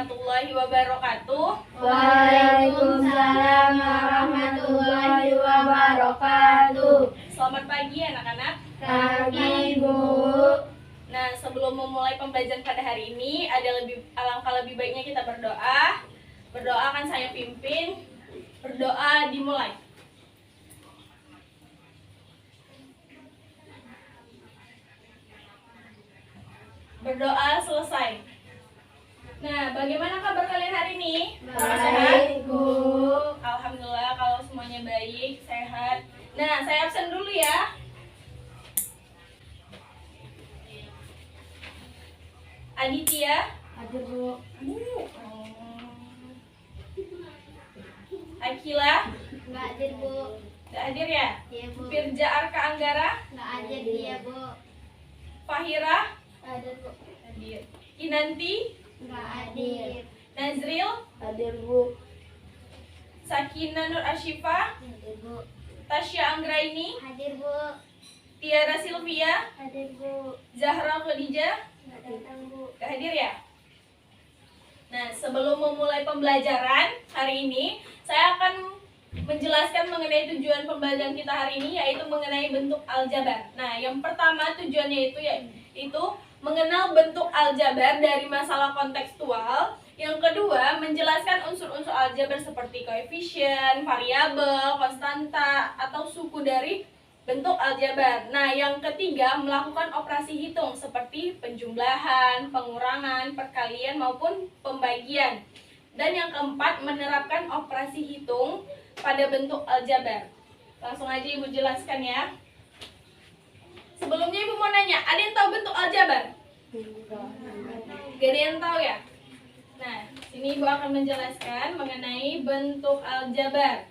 warahmatullahi wabarakatuh. Waalaikumsalam warahmatullahi wabarakatuh. Selamat pagi anak-anak. Pagi, Bu. Nah, sebelum memulai pembelajaran pada hari ini, alangkah lebih baiknya kita berdoa. Berdoa akan saya pimpin. Berdoa dimulai. Berdoa selesai. Nah, bagaimana kabar kalian hari ini? Baik, Bu. Alhamdulillah kalau semuanya baik, sehat. Nah, saya absen dulu ya. Aditya. Ada, Bu. Akila. Nggak hadir, Bu. Nggak hadir ya? Iya, Bu. Firja Arka Anggara. Nggak hadir dia, Bu. Fahira. Ada, Bu. Hadir. Kinanti. Nggak hadir. Nazril. Hadir, Bu. Sakina Nur Ashifa. Hadir, Bu. Tasya Anggraini. Hadir, Bu. Tiara Silvia. Hadir, Bu. Zahra Khadijah. Nggak datang, Bu. Nggak hadir ya? Nah, sebelum memulai pembelajaran hari ini, saya akan menjelaskan mengenai tujuan pembelajaran kita hari ini, yaitu mengenai bentuk aljabar. Nah, yang pertama tujuannya yaitu mengenal bentuk aljabar dari masalah kontekstual. Yang kedua, menjelaskan unsur-unsur aljabar seperti koefisien, variabel, konstanta, atau suku dari bentuk aljabar. Nah, yang ketiga, melakukan operasi hitung seperti penjumlahan, pengurangan, perkalian, maupun pembagian. Dan yang keempat, menerapkan operasi hitung pada bentuk aljabar. Langsung aja Ibu jelaskan ya. Sebelumnya Ibu mau nanya, ada yang tahu bentuk aljabar? Gak ada yang tahu ya? Nah, sini Ibu akan menjelaskan mengenai bentuk aljabar.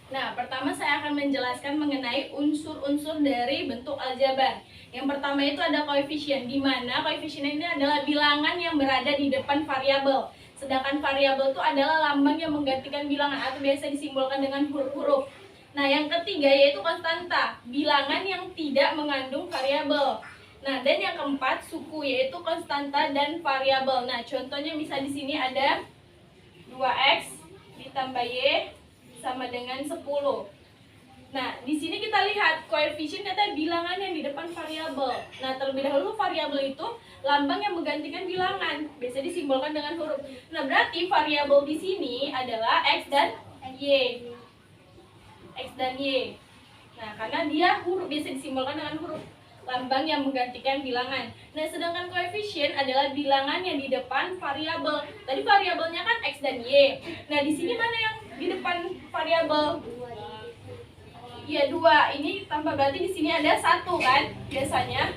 Nah, pertama saya akan menjelaskan mengenai unsur-unsur dari bentuk aljabar. Yang pertama itu ada koefisien, di mana koefisien ini adalah bilangan yang berada di depan variabel. Sedangkan variabel itu adalah lambang yang menggantikan bilangan atau biasa disimbolkan dengan huruf-huruf. Nah, yang ketiga yaitu konstanta, bilangan yang tidak mengandung variabel. Nah, dan yang keempat suku, yaitu konstanta dan variabel. Nah, contohnya bisa di sini ada 2x ditambah y sama dengan 10. Nah, di sini kita lihat koefisien kata bilangan yang di depan variabel. Nah, terlebih dahulu variabel itu lambang yang menggantikan bilangan, biasa disimbolkan dengan huruf. Nah, berarti variabel di sini adalah x dan y. X dan y. Nah, karena dia huruf, biasa disimbolkan dengan huruf, lambang yang menggantikan bilangan. Nah, sedangkan koefisien adalah bilangan yang di depan variabel. Tadi variabelnya kan x dan y. Nah, di sini mana yang di depan variabel? Iya, 2. Ini tambah berarti di sini ada 1 kan? Biasanya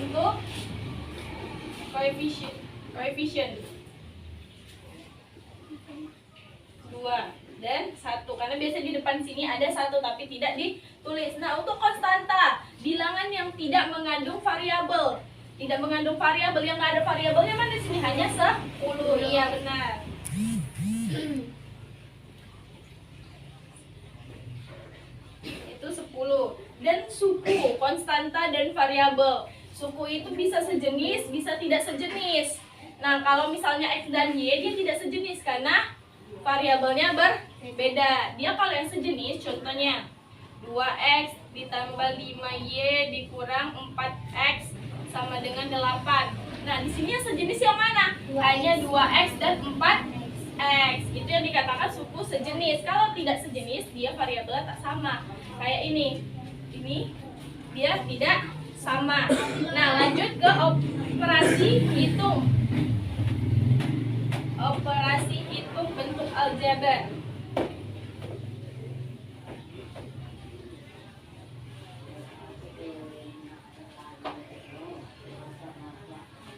untuk koefisien 2 dan 1, karena biasa di depan sini ada 1 tapi tidak ditulis. Nah, untuk konstanta, bilangan yang tidak mengandung variabel. Tidak mengandung variabel, yang nggak ada variabelnya mana di sini? Hanya 10. Iya, benar. Itu 10. Dan suku, konstanta dan variabel. Suku itu bisa sejenis, bisa tidak sejenis. Nah, kalau misalnya x dan y dia tidak sejenis karena variabelnya berbeda. Beda. Dia kalau yang sejenis, contohnya 2x ditambah 5y dikurang 4x sama dengan 8. Nah, di sini yang sejenis yang mana? Hanya 2x dan 4x. Itu yang dikatakan suku sejenis. Kalau tidak sejenis, dia variabelnya tak sama. Kayak ini. Ini dia tidak sama. Nah, lanjut ke operasi hitung. Operasi hitung bentuk aljabar.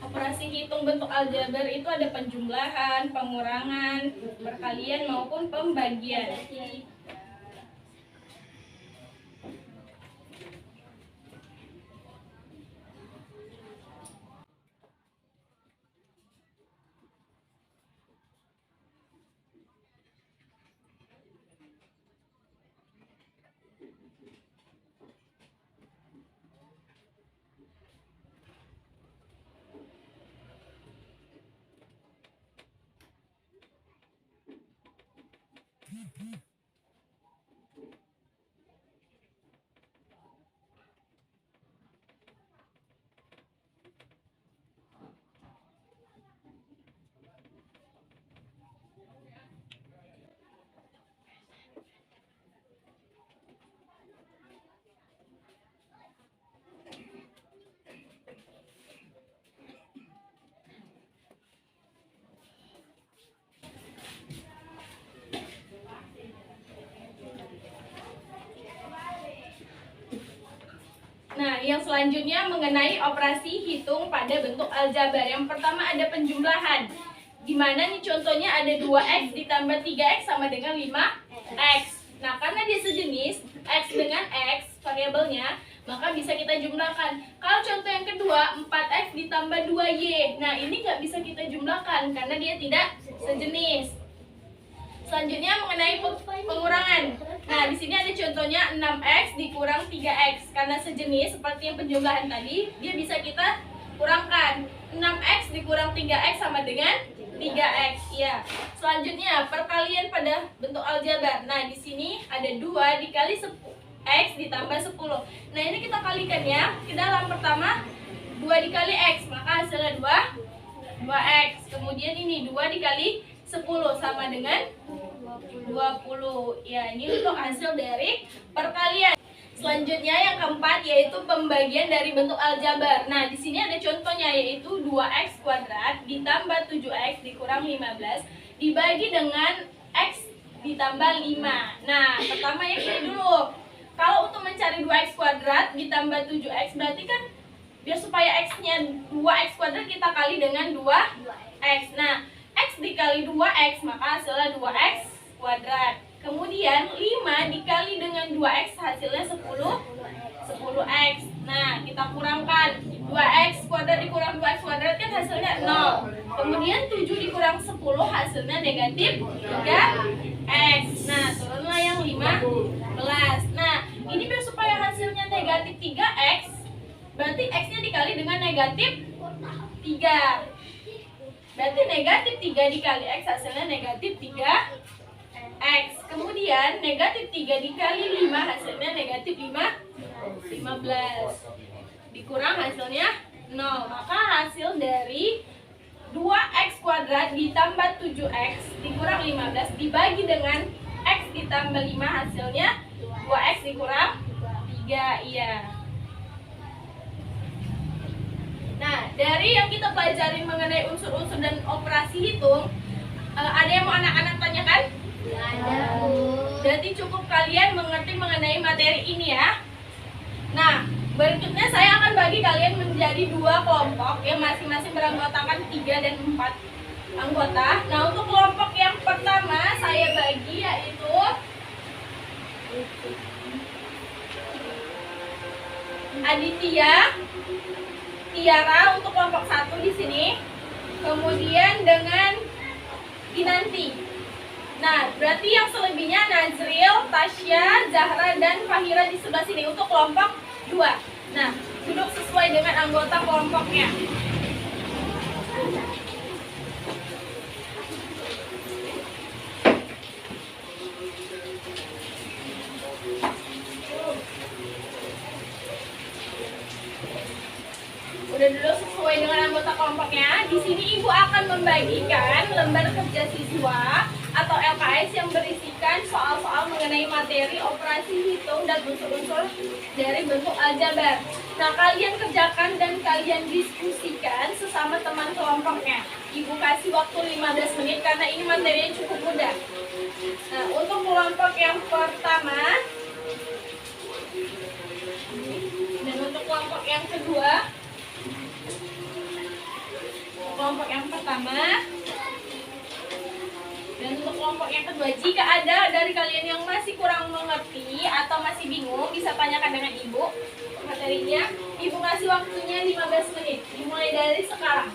Operasi hitung bentuk aljabar itu ada penjumlahan, pengurangan, perkalian maupun pembagian. Nah, yang selanjutnya mengenai operasi hitung pada bentuk aljabar. Yang pertama ada penjumlahan. Di mana nih contohnya ada 2x ditambah 3x sama dengan 5x. Nah, karena dia sejenis, x dengan x variabelnya, maka bisa kita jumlahkan. Kalau contoh yang kedua, 4x ditambah 2y. Nah, ini nggak bisa kita jumlahkan karena dia tidak sejenis. Selanjutnya mengenai pengurangan. Nah, di sini ada contohnya 6x dikurang 3x. Karena sejenis seperti yang penjumlahan tadi, dia bisa kita kurangkan. 6x dikurang 3x sama dengan 3x. Ya. Selanjutnya perkalian pada bentuk aljabar. Nah, di sini ada 2 dikali x ditambah 10. Nah, ini kita kalikan ya. Ke dalam pertama 2 dikali x, maka hasilnya 2x. Kemudian ini 2 dikali 10 sama dengan 20. Ya, ini untuk hasil dari perkalian. Selanjutnya yang keempat yaitu pembagian dari bentuk aljabar. Nah, di sini ada contohnya yaitu 2x kuadrat ditambah 7x dikurang 15 dibagi dengan x ditambah 5. Nah, pertama yang ini dulu. Kalau untuk mencari 2x kuadrat ditambah 7x berarti kan biar supaya x-nya 2x kuadrat kita kali dengan 2x. Nah, x dikali 2x maka hasilnya 2x kuadrat. Kemudian 5 dikali dengan 2x hasilnya 10x. Nah, kita kurangkan 2x kuadrat dikurang 2x kuadrat kan hasilnya 0. Kemudian 7 dikurang 10 hasilnya negatif 3x. Nah, turunlah yang 15. Nah, ini biar supaya hasilnya negatif 3x berarti x-nya dikali dengan negatif 3. Berarti negatif 3 dikali x hasilnya negatif 3x. Kemudian negatif 3 dikali 5 hasilnya negatif 15. Dikurang hasilnya 0. Maka hasil dari 2x kuadrat ditambah 7x dikurang 15 dibagi dengan x ditambah 5 hasilnya 2x dikurang 3. Iya. Nah, dari yang kita pelajari mengenai unsur-unsur dan operasi hitung, ada yang mau anak-anak tanyakan? Ada, Bu. Berarti cukup kalian mengerti mengenai materi ini ya. Nah, berikutnya saya akan bagi kalian menjadi 2 kelompok yang masing-masing beranggotakan 3 dan 4 anggota. Nah, untuk kelompok yang pertama saya bagi yaitu Aditya, Tiara untuk kelompok 1 di sini. Kemudian dengan Kinanti. Nah, berarti yang selebihnya Nazril, Tasya, Zahra, dan Fahira di sebelah sini untuk kelompok 2. Nah, duduk sesuai dengan anggota kelompoknya. Udah dulu sesuai dengan anggota kelompoknya. Di sini Ibu akan membagikan lembar kerja siswa atau LKS yang berisikan soal-soal mengenai materi operasi hitung dan unsur-unsur dari bentuk aljabar. Nah, kalian kerjakan dan kalian diskusikan sesama teman kelompoknya. Ibu kasih waktu 15 menit karena ini materinya cukup mudah. Nah, untuk kelompok yang pertama dan untuk kelompok yang kedua, kelompok yang pertama dan untuk kelompok yang kedua, jika ada dari kalian yang masih kurang mengerti atau masih bingung, bisa tanyakan dengan Ibu materinya. Ibu kasih waktunya 15 menit, dimulai dari sekarang.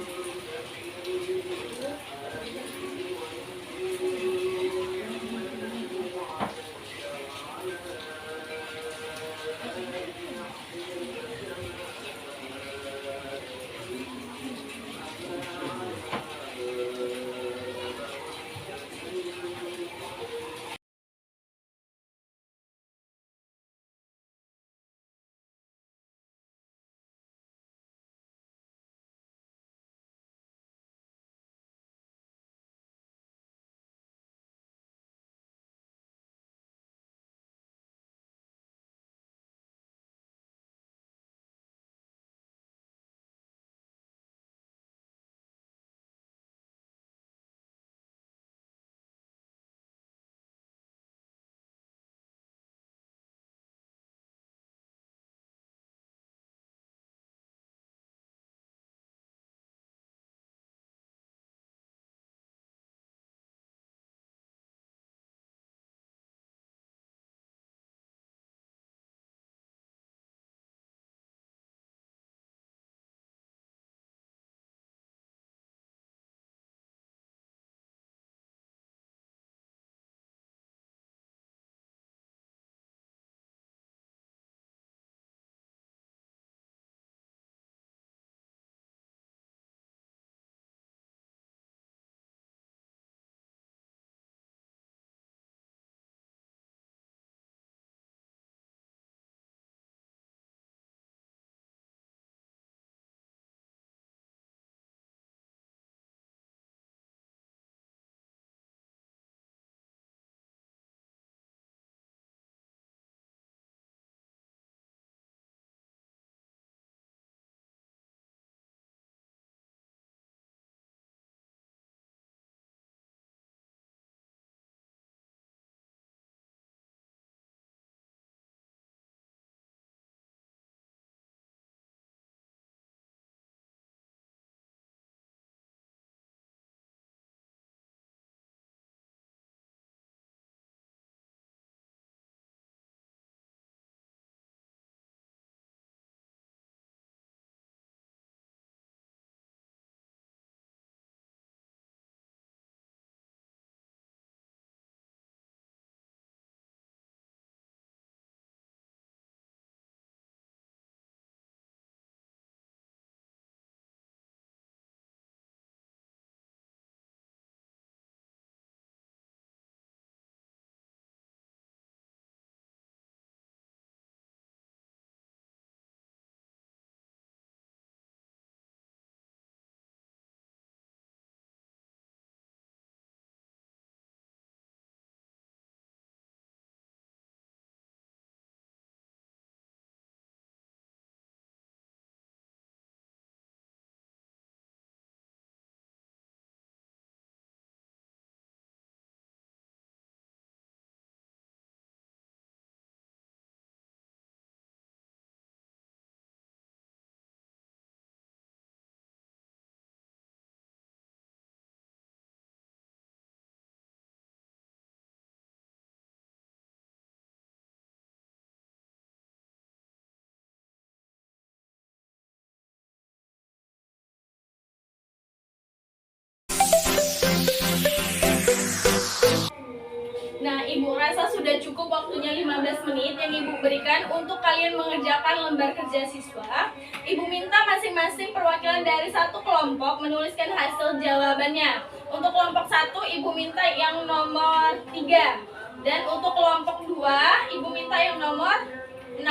Nah, Ibu rasa sudah cukup waktunya 15 menit yang Ibu berikan untuk kalian mengerjakan lembar kerja siswa. Ibu minta masing-masing perwakilan dari satu kelompok menuliskan hasil jawabannya. Untuk kelompok 1, Ibu minta yang nomor 3. Dan untuk kelompok 2, Ibu minta yang nomor 6.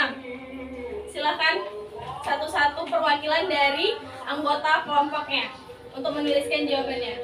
Silakan. satu-satu perwakilan dari anggota kelompoknya untuk menuliskan jawabannya.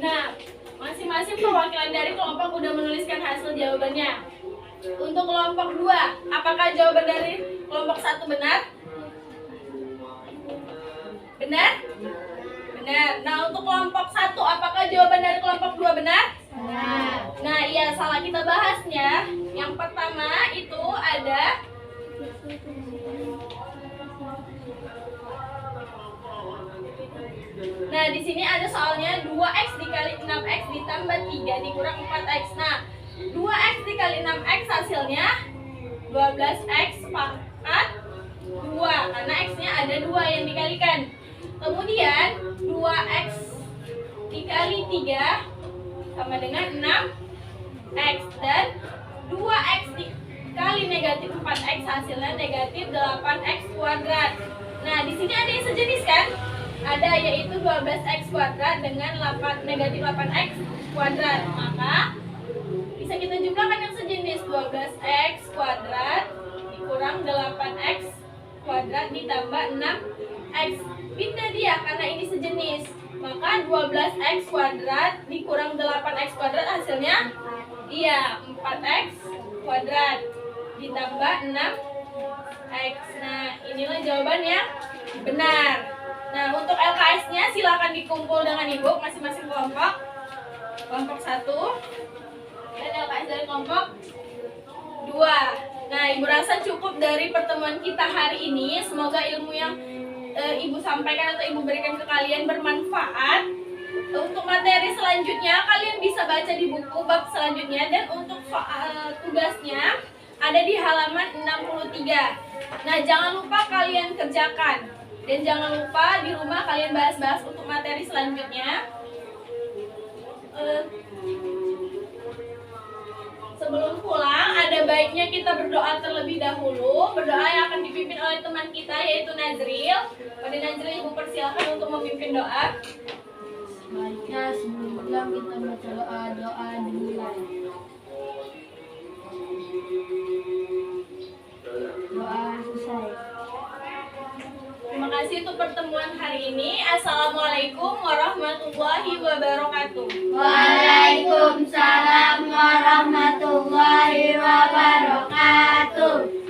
Nah, masing-masing perwakilan dari kelompok udah menuliskan hasil jawabannya. Untuk kelompok 2, apakah jawaban dari kelompok 1 benar? Benar? Benar. Nah, untuk kelompok 1, apakah jawaban dari kelompok 2 benar? Benar. Nah, iya, salah kita bahasnya. Yang pertama itu ada Nah, di sini ada soalnya 2x dikali 6x ditambah 3 dikurang 4x. Nah, 2x dikali 6x hasilnya 12x sepakat 2 karena x-nya ada 2 yang dikalikan. Kemudian 2x dikali 3 sama dengan 6x dan 2x dikali negatif 4x hasilnya negatif 8x kuadrat. Nah, di sini ada yang sejenis kan? Ada, yaitu 12x kuadrat dengan negatif 8x kuadrat. Maka bisa kita jumlahkan yang sejenis, 12x kuadrat dikurang 8x kuadrat ditambah 6x. Pindah dia karena ini sejenis. Maka 12x kuadrat dikurang 8x kuadrat hasilnya iya 4x kuadrat ditambah 6x. Nah, inilah jawaban yang benar. Nah, untuk LKS-nya silakan dikumpul dengan Ibu masing-masing kelompok. Kelompok 1 dan LKS dari kelompok 2. Nah, Ibu rasa cukup dari pertemuan kita hari ini. Semoga ilmu yang Ibu sampaikan atau Ibu berikan ke kalian bermanfaat. Untuk materi selanjutnya kalian bisa baca di buku bab selanjutnya, dan untuk soal tugasnya ada di halaman 63. Nah, jangan lupa kalian kerjakan. Dan jangan lupa di rumah kalian bahas-bahas untuk materi selanjutnya. Sebelum pulang, ada baiknya kita berdoa terlebih dahulu. Berdoa yang akan dipimpin oleh teman kita, yaitu Nazril. Pada Nazril, Ibu persilakan untuk memimpin doa. Baiknya sebelum pulang kita baca doa dimulai. Doa selesai. Terima kasih untuk pertemuan hari ini. Assalamualaikum warahmatullahi wabarakatuh. Waalaikumsalam warahmatullahi wabarakatuh.